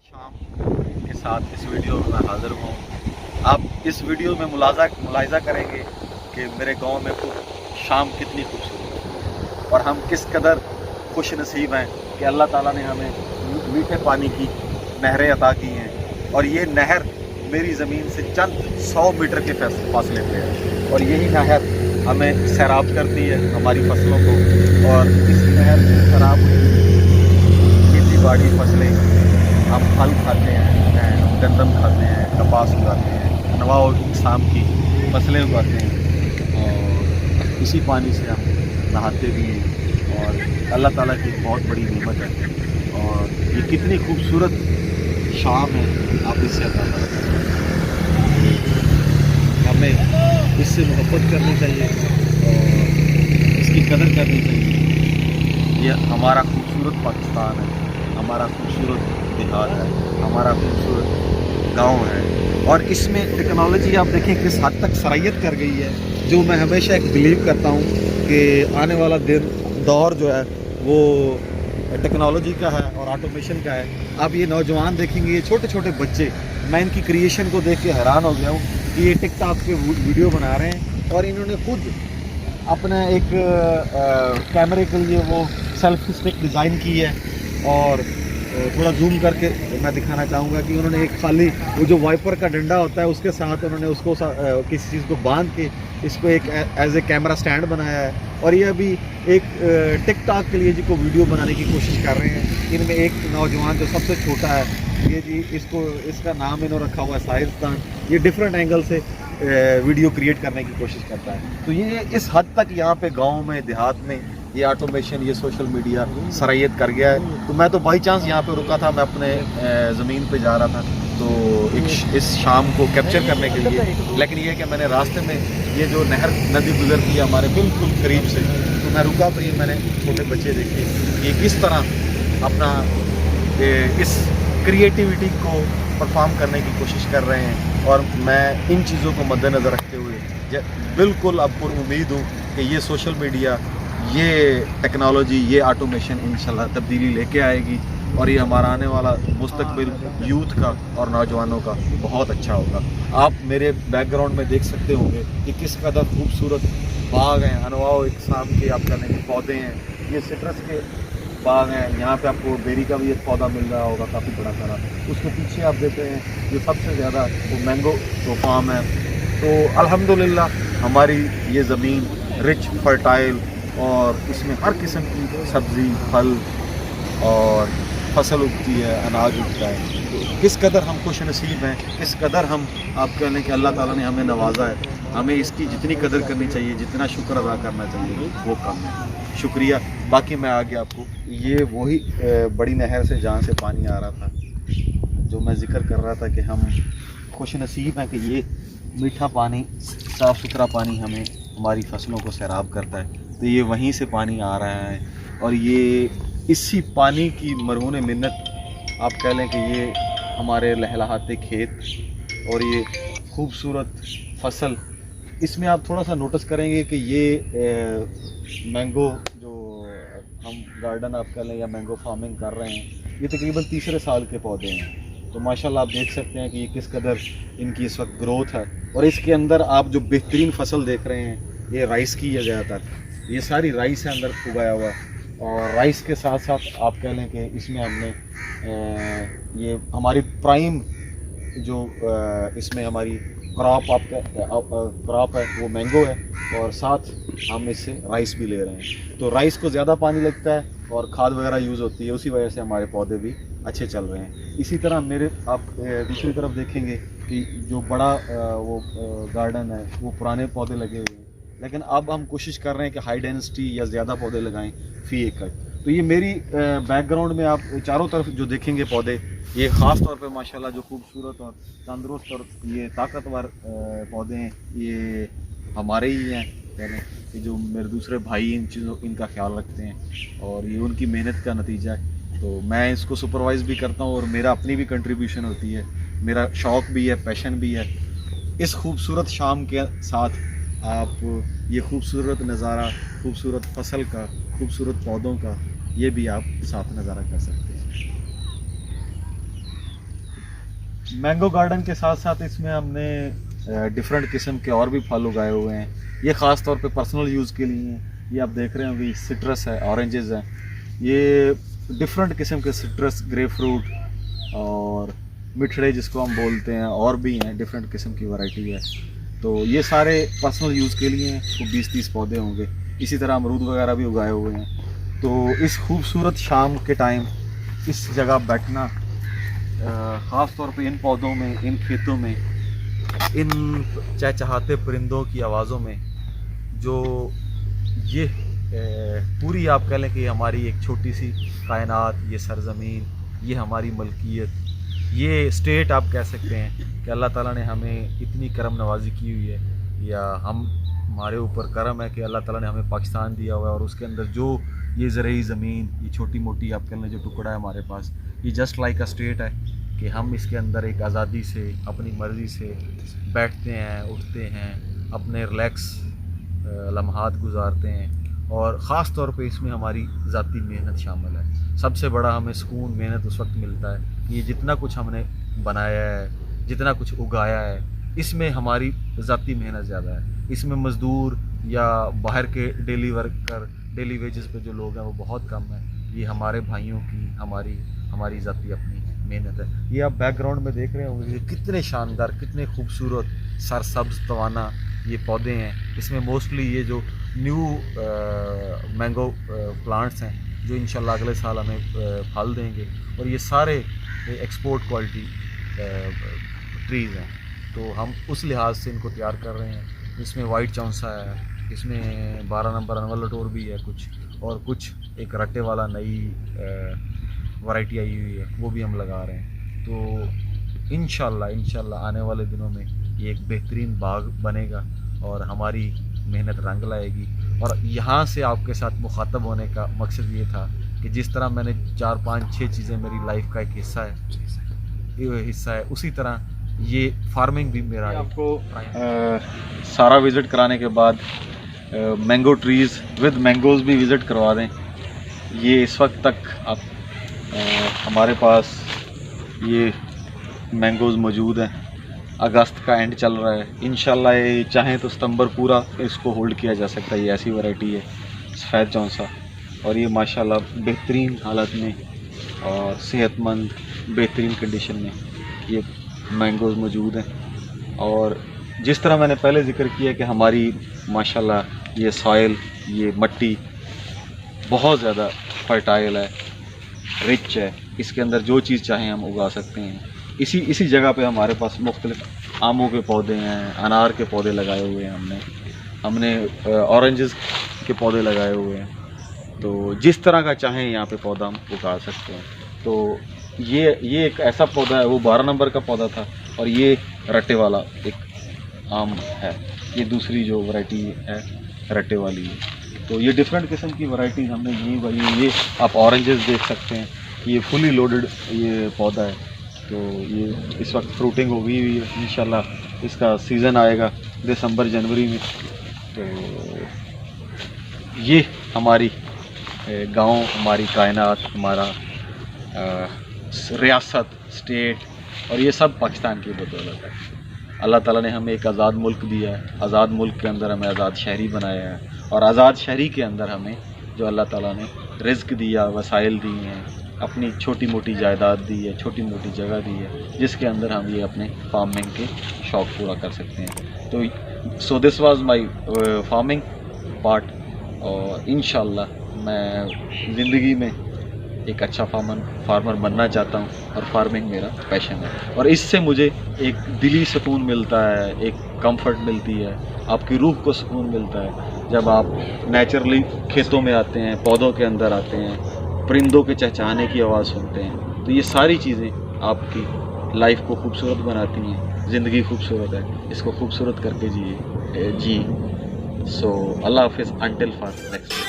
शाम के साथ इस वीडियो में मैं हाज़िर हूँ। आप इस वीडियो में मुलाहिज़ा करेंगे कि मेरे गांव में शाम कितनी खूबसूरत है और हम किस कदर खुश नसीब हैं कि अल्लाह ताला ने हमें मीठे पानी की नहरें अता की हैं। और ये नहर मेरी ज़मीन से चंद 100 मीटर के फासले पे है और यही नहर हमें सैराब करती है हमारी फसलों को। और इस नहर से सैराब खेती बाड़ी फसलें, हम फल खाते हैं, हम गंदम खाते हैं, कपास उगाते हैं, अनवा इकसाम की फसलें उगाते हैं और इसी पानी से हम नहाते भी हैं। और अल्लाह ताला की बहुत बड़ी नेमत है और ये कितनी खूबसूरत शाम है, आप इससे अता करें। हमें इससे मोहब्बत करनी चाहिए और इसकी कदर करनी चाहिए। ये हमारा खूबसूरत पाकिस्तान है, हमारा खूबसूरत देहात है, हमारा खूबसूरत गांव है। और इसमें टेक्नोलॉजी आप देखें किस हद तक सरायत कर गई है, जो मैं हमेशा एक बिलीव करता हूँ कि आने वाला दौर जो है वो टेक्नोलॉजी का है और ऑटोमेशन का है। अब ये नौजवान देखेंगे, ये छोटे छोटे बच्चे, मैं इनकी क्रिएशन को देख के हैरान हो गया हूँ कि ये टिकटॉक पे वीडियो बना रहे हैं और इन्होंने खुद अपने एक कैमरे के लिए वो सेल्फी स्टिक डिज़ाइन की है। और थोड़ा जूम करके मैं दिखाना चाहूँगा कि उन्होंने एक खाली वो जो वाइपर का डंडा होता है उसके साथ उन्होंने उसको किसी चीज़ को बांध के इसको एक एज ए कैमरा स्टैंड बनाया है। और ये अभी एक टिकटॉक के लिए जी को वीडियो बनाने की कोशिश कर रहे हैं। इनमें एक नौजवान जो सबसे छोटा है, ये जी इसका नाम इन्होंने रखा हुआ है साहिस्तान। ये डिफरेंट एंगल से वीडियो क्रिएट करने की कोशिश करता है। तो ये इस हद तक यहाँ पे गाँव में देहात में ये ऑटोमेशन, ये सोशल मीडिया सरायत कर गया है। तो मैं तो बाई चांस यहाँ पे रुका था, मैं अपने ज़मीन पे जा रहा था तो इस शाम को कैप्चर करने के लिए। लेकिन ये कि मैंने रास्ते में ये जो नदी गुजरती है हमारे बिल्कुल करीब से, तो मैं रुका तो ये मैंने छोटे बच्चे देखे ये किस तरह अपना इस क्रिएटिविटी को परफॉर्म करने की कोशिश कर रहे हैं। और मैं इन चीज़ों को मद्देनज़र रखते हुए बिल्कुल अब उम्मीद हूँ कि ये सोशल मीडिया, ये टेक्नोलॉजी, ये ऑटोमेशन इंशाल्लाह तब्दीली लेके आएगी और ये हमारा आने वाला मुस्तकबिल यूथ का और नौजवानों का बहुत अच्छा होगा। आप मेरे बैकग्राउंड में देख सकते होंगे कि किस कदर खूबसूरत बाग हैं, अनवा इकसाम के आप कहने के पौधे हैं, ये सिट्रस के बाग हैं। यहाँ पे आपको बेरी का भी एक पौधा मिल रहा होगा काफ़ी बड़ा सारा। उसके पीछे आप देते हैं जो सबसे ज़्यादा वो मैंगो तो फार्म है। तो अल्हम्दुलिल्लाह हमारी ये ज़मीन रिच, फर्टाइल और इसमें हर किस्म की सब्ज़ी, फल और फसल उगती है, अनाज उगता है। तो किस कदर हम खुश नसीब हैं, किस कदर हम आप कह लें कि अल्लाह ताला ने हमें नवाजा है। हमें इसकी जितनी कदर करनी चाहिए, जितना शुक्र अदा करना चाहिए वो कम है। शुक्रिया। बाकी मैं आगे आपको ये वही बड़ी नहर से जहाँ से पानी आ रहा था, जो मैं जिक्र कर रहा था कि हम खुश नसीब हैं कि ये मीठा पानी, साफ़ सुथरा पानी हमें हमारी फसलों को सैराब करता है। तो ये वहीं से पानी आ रहा है और ये इसी पानी की मरहून मिन्नत आप कह लें कि ये हमारे लहलहाते खेत और ये खूबसूरत फसल। इसमें आप थोड़ा सा नोटिस करेंगे कि ये मैंगो जो हम गार्डन आप कह लें या मैंगो फार्मिंग कर रहे हैं, ये तकरीबन तीसरे साल के पौधे हैं। तो माशाल्लाह आप देख सकते हैं कि ये किस कदर इनकी इस वक्त ग्रोथ है। और इसके अंदर आप जो बेहतरीन फसल देख रहे हैं ये राइस की है, ज़्यादातर ये सारी राइस है अंदर उगाया हुआ। और राइस के साथ साथ आप कह लें कि इसमें हमने ये हमारी प्राइम जो इसमें हमारी क्रॉप है वो मैंगो है और साथ हम इससे राइस भी ले रहे हैं। तो राइस को ज़्यादा पानी लगता है और खाद वगैरह यूज़ होती है, उसी वजह से हमारे पौधे भी अच्छे चल रहे हैं। इसी तरह मेरे आप दूसरी तरफ देखेंगे कि जो बड़ा वो गार्डन है वो पुराने पौधे लगे हुए हैं, लेकिन अब हम कोशिश कर रहे हैं कि हाई डेंसिटी या ज़्यादा पौधे लगाएं फी एकड़। तो ये मेरी बैकग्राउंड में आप चारों तरफ जो देखेंगे पौधे, ये ख़ास तौर पे माशाल्लाह जो खूबसूरत और तंदुरुस्त और ये ताकतवर पौधे हैं, ये हमारे ही हैं यानी कि जो मेरे दूसरे भाई इन चीज़ों इनका ख्याल रखते हैं और ये उनकी मेहनत का नतीजा है। तो मैं इसको सुपरवाइज़ भी करता हूँ और मेरा अपनी भी कंट्रीब्यूशन होती है, मेरा शौक़ भी है, पैशन भी है। इस खूबसूरत शाम के साथ आप ये खूबसूरत नज़ारा, खूबसूरत फसल का, खूबसूरत पौधों का, ये भी आप साथ नज़ारा कर सकते हैं। मैंगो गार्डन के साथ साथ इसमें हमने डिफरेंट किस्म के और भी फल उगाए हुए हैं। ये ख़ास तौर पे पर्सनल यूज़ के लिए हैं। ये आप देख रहे हैं अभी सिट्रस है, ऑरेंजेस हैं, ये डिफरेंट किस्म के सिट्रस, ग्रेप फ्रूट और मिठड़े जिसको हम बोलते हैं, और भी हैं, डिफरेंट किस्म की वैरायटी है। तो ये सारे पर्सनल यूज़ के लिए हैं। तो 20-30 पौधे होंगे। इसी तरह अमरूद वगैरह भी उगाए हुए हैं। तो इस खूबसूरत शाम के टाइम इस जगह बैठना, ख़ास तौर पे इन पौधों में, इन खेतों में, इन चहचहाते परिंदों की आवाज़ों में, जो ये पूरी आप कह लें कि हमारी एक छोटी सी कायनात, ये सरज़मीन, ये हमारी मलकियत, ये स्टेट आप कह सकते हैं कि अल्लाह ताला ने हमें इतनी करम नवाजी की हुई है, या हमारे ऊपर करम है कि अल्लाह ताला ने हमें पाकिस्तान दिया हुआ है। और उसके अंदर जो ये ज़रूरी ज़मीन, ये छोटी मोटी आप कह लें जो टुकड़ा है हमारे पास, ये जस्ट लाइक अ स्टेट है कि हम इसके अंदर एक आज़ादी से, अपनी मर्ज़ी से बैठते हैं, उठते हैं, अपने रिलैक्स लम्हात गुजारते हैं। और ख़ास तौर पे इसमें हमारी ज़ाती मेहनत शामिल है। सबसे बड़ा हमें सुकून, मेहनत उस वक्त मिलता है कि ये जितना कुछ हमने बनाया है, जितना कुछ उगाया है, इसमें हमारी ज़ाती मेहनत ज़्यादा है। इसमें मज़दूर या बाहर के डेली वर्कर, डेली वेजेस पे जो लोग हैं वो बहुत कम है। ये हमारे भाइयों की, हमारी ज़ाती अपनी मेहनत है। ये आप बैकग्राउंड में देख रहे होंगे कितने शानदार, कितने खूबसूरत सरसब्ज़ तवाना ये पौधे हैं। इसमें मोस्टली ये जो न्यू मैंगो प्लांट्स हैं जो इंशाल्लाह अगले साल हमें फल देंगे, और ये सारे एक्सपोर्ट क्वालिटी ट्रीज़ हैं। तो हम उस लिहाज से इनको तैयार कर रहे हैं। इसमें वाइट चौंसा है, इसमें 12 नंबर अनवर लटोर भी है कुछ, और कुछ एक रट्टे वाला नई वैरायटी आई हुई है, वो भी हम लगा रहे हैं। तो इंशाल्लाह आने वाले दिनों में ये एक बेहतरीन बाग बनेगा और हमारी मेहनत रंग लाएगी। और यहाँ से आपके साथ मुखातब होने का मकसद ये था कि जिस तरह मैंने 4, 5, 6 चीज़ें मेरी लाइफ का एक हिस्सा है, उसी तरह ये फार्मिंग भी मेरा आपको सारा विज़िट कराने के बाद मैंगो ट्रीज़ विद मैंगोज़ भी विज़िट करवा दें। ये इस वक्त तक आप हमारे पास ये मैंगोज़ मौजूद हैं। अगस्त का एंड चल रहा है, इंशाल्लाह ये चाहें तो सितंबर पूरा इसको होल्ड किया जा सकता है। ये ऐसी वैरायटी है सफ़ेद चौंसा, और ये माशाल्लाह बेहतरीन हालत में और सेहतमंद बेहतरीन कंडीशन में ये मैंगोज़ मौजूद हैं। और जिस तरह मैंने पहले ज़िक्र किया कि हमारी माशाल्लाह ये सॉइल, ये मट्टी बहुत ज़्यादा फर्टाइल है, रिच है, इसके अंदर जो चीज़ चाहें हम उगा सकते हैं। इसी जगह पे हमारे पास मुख्तलिफ आमों के पौधे हैं, अनार के पौधे लगाए हुए हैं, हमने ऑरेंजेस के पौधे लगाए हुए हैं। तो जिस तरह का चाहें यहाँ पे पौधा हम उगा सकते हैं। तो ये एक ऐसा पौधा है, वो 12 नंबर का पौधा था, और ये रट्टे वाला एक आम है। ये दूसरी जो वैरायटी है रट्टे वाली है। तो ये डिफरेंट किस्म की वैरायटीज़ हमने ये आप ऑरेंजेस देख सकते हैं, ये फुली लोडेड ये पौधा है। तो ये इस वक्त फ्रूटिंग हो गई हुई है, इंशाल्लाह इसका सीज़न आएगा दिसंबर जनवरी में। तो ये हमारी गांव, हमारी कायनात, हमारा रियासत, स्टेट, और ये सब पाकिस्तान की बदौलत है। अल्लाह ताला ने हमें एक आज़ाद मुल्क दिया है। आज़ाद मुल्क के अंदर हमें आज़ाद शहरी बनाया है, और आज़ाद शहरी के अंदर हमें जो अल्लाह ताला ने रिज़्क़ दिया, वसाइल दिए हैं, अपनी छोटी मोटी जायदाद दी है, छोटी मोटी जगह दी है, जिसके अंदर हम ये अपने फार्मिंग के शौक़ पूरा कर सकते हैं। तो so this was my farming part, और इंशाल्लाह मैं ज़िंदगी में एक अच्छा फार्मर बनना चाहता हूँ, और फार्मिंग मेरा पैशन है। और इससे मुझे एक दिली सुकून मिलता है, एक कंफर्ट मिलती है, आपकी रूह को सुकून मिलता है जब आप नेचुरली खेतों में आते हैं, पौधों के अंदर आते हैं, परिंदों के चहचहाने की आवाज़ सुनते हैं। तो ये सारी चीज़ें आपकी लाइफ को खूबसूरत बनाती हैं। ज़िंदगी खूबसूरत है, इसको खूबसूरत करके जी। सो अल्लाह हाफिज़, अंटिल फॉर नेक्स्ट।